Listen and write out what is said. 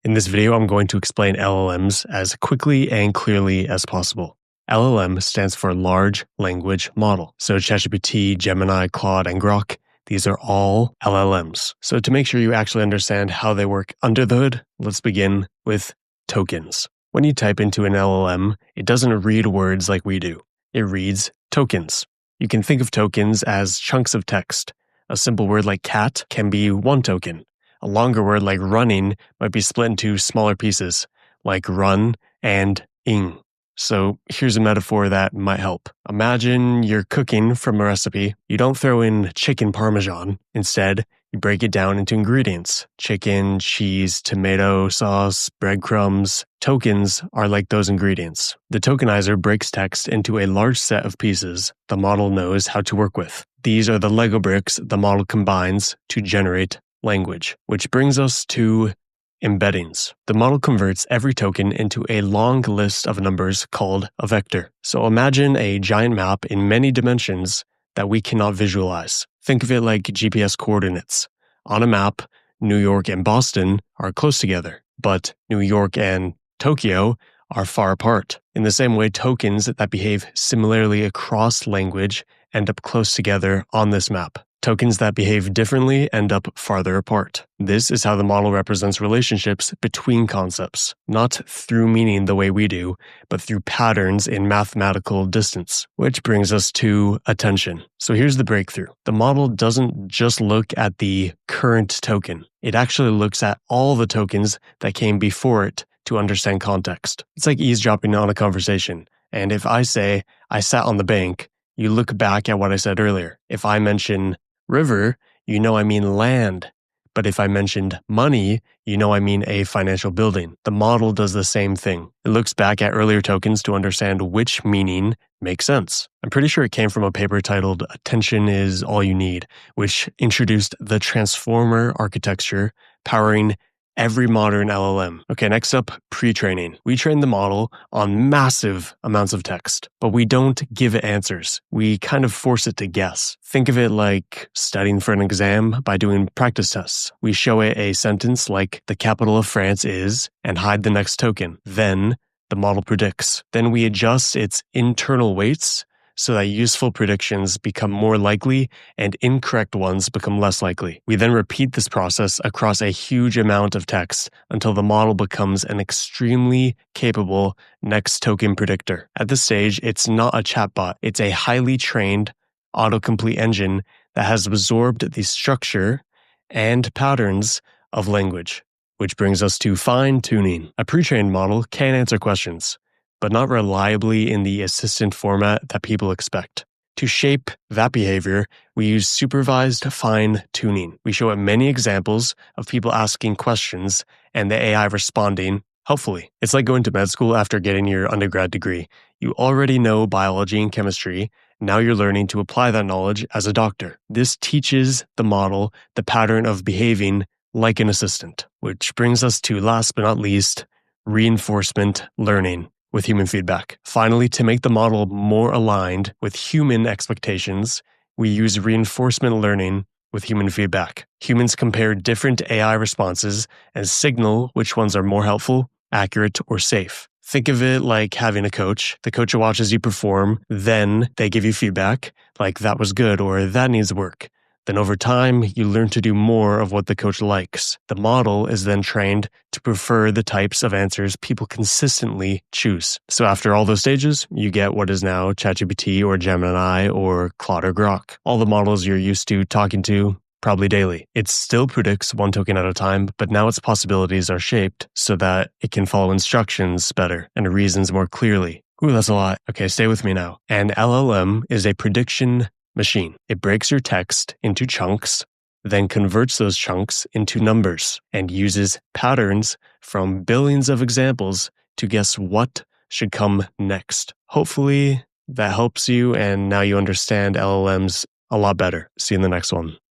In this video, I'm going to explain LLMs as quickly and clearly as possible. LLM stands for Large Language Model. So ChatGPT, Gemini, Claude, and Grok, these are all LLMs. So to make sure you actually understand how they work under the hood, let's begin with tokens. When you type into an LLM, it doesn't read words like we do. It reads tokens. You can think of tokens as chunks of text. A simple word like cat can be one token. A longer word like running might be split into smaller pieces, like run and ing. So here's a metaphor that might help. Imagine you're cooking from a recipe. You don't throw in chicken parmesan. Instead, you break it down into ingredients. Chicken, cheese, tomato sauce, breadcrumbs. Tokens are like those ingredients. The tokenizer breaks text into a large set of pieces the model knows how to work with. These are the Lego bricks the model combines to generate language, which brings us to embeddings. The model converts every token into a long list of numbers called a vector. So imagine a giant map in many dimensions that we cannot visualize. Think of it like GPS coordinates. On a map, New York and Boston are close together, but New York and Tokyo are far apart. In the same way, tokens that behave similarly across language end up close together on this map. Tokens that behave differently end up farther apart. This is how the model represents relationships between concepts, not through meaning the way we do, but through patterns in mathematical distance, which brings us to attention. So here's the breakthrough. The model doesn't just look at the current token. It actually looks at all the tokens that came before it to understand context. It's like eavesdropping on a conversation. And if I say, I sat on the bank, you look back at what I said earlier. If I mention river, you know I mean land. But if I mentioned money, you know I mean a financial building. The model does the same thing. It looks back at earlier tokens to understand which meaning makes sense. I'm pretty sure it came from a paper titled Attention is All You Need, which introduced the transformer architecture powering every modern LLM. Okay, next up, pre-training. We train the model on massive amounts of text, but we don't give it answers. We kind of force it to guess. Think of it like studying for an exam by doing practice tests. We show it a sentence like the capital of France is, and hide the next token. Then the model predicts. Then we adjust its internal weights so that useful predictions become more likely and incorrect ones become less likely. We then repeat this process across a huge amount of text until the model becomes an extremely capable next token predictor. At this stage, it's not a chatbot. It's a highly trained autocomplete engine that has absorbed the structure and patterns of language, which brings us to fine-tuning. A pre-trained model can answer questions, but not reliably in the assistant format that people expect. To shape that behavior, we use supervised fine-tuning. We show it many examples of people asking questions and the AI responding helpfully. It's like going to med school after getting your undergrad degree. You already know biology and chemistry. Now you're learning to apply that knowledge as a doctor. This teaches the model the pattern of behaving like an assistant, which brings us to, last but not least, reinforcement learning with human feedback. Finally, to make the model more aligned with human expectations, we use reinforcement learning with human feedback. Humans compare different AI responses and signal which ones are more helpful, accurate, or safe. Think of it like having a coach. The coach watches you perform, then they give you feedback, like that was good or that needs work. Then over time, you learn to do more of what the coach likes. The model is then trained to prefer the types of answers people consistently choose. So after all those stages, you get what is now ChatGPT or Gemini or Claude or Grok. All the models you're used to talking to probably daily. It still predicts one token at a time, but now its possibilities are shaped so that it can follow instructions better and reasons more clearly. Ooh, that's a lot. Okay, stay with me now. An LLM is a prediction machine. It breaks your text into chunks, then converts those chunks into numbers and uses patterns from billions of examples to guess what should come next. Hopefully that helps you and now you understand LLMs a lot better. See you in the next one.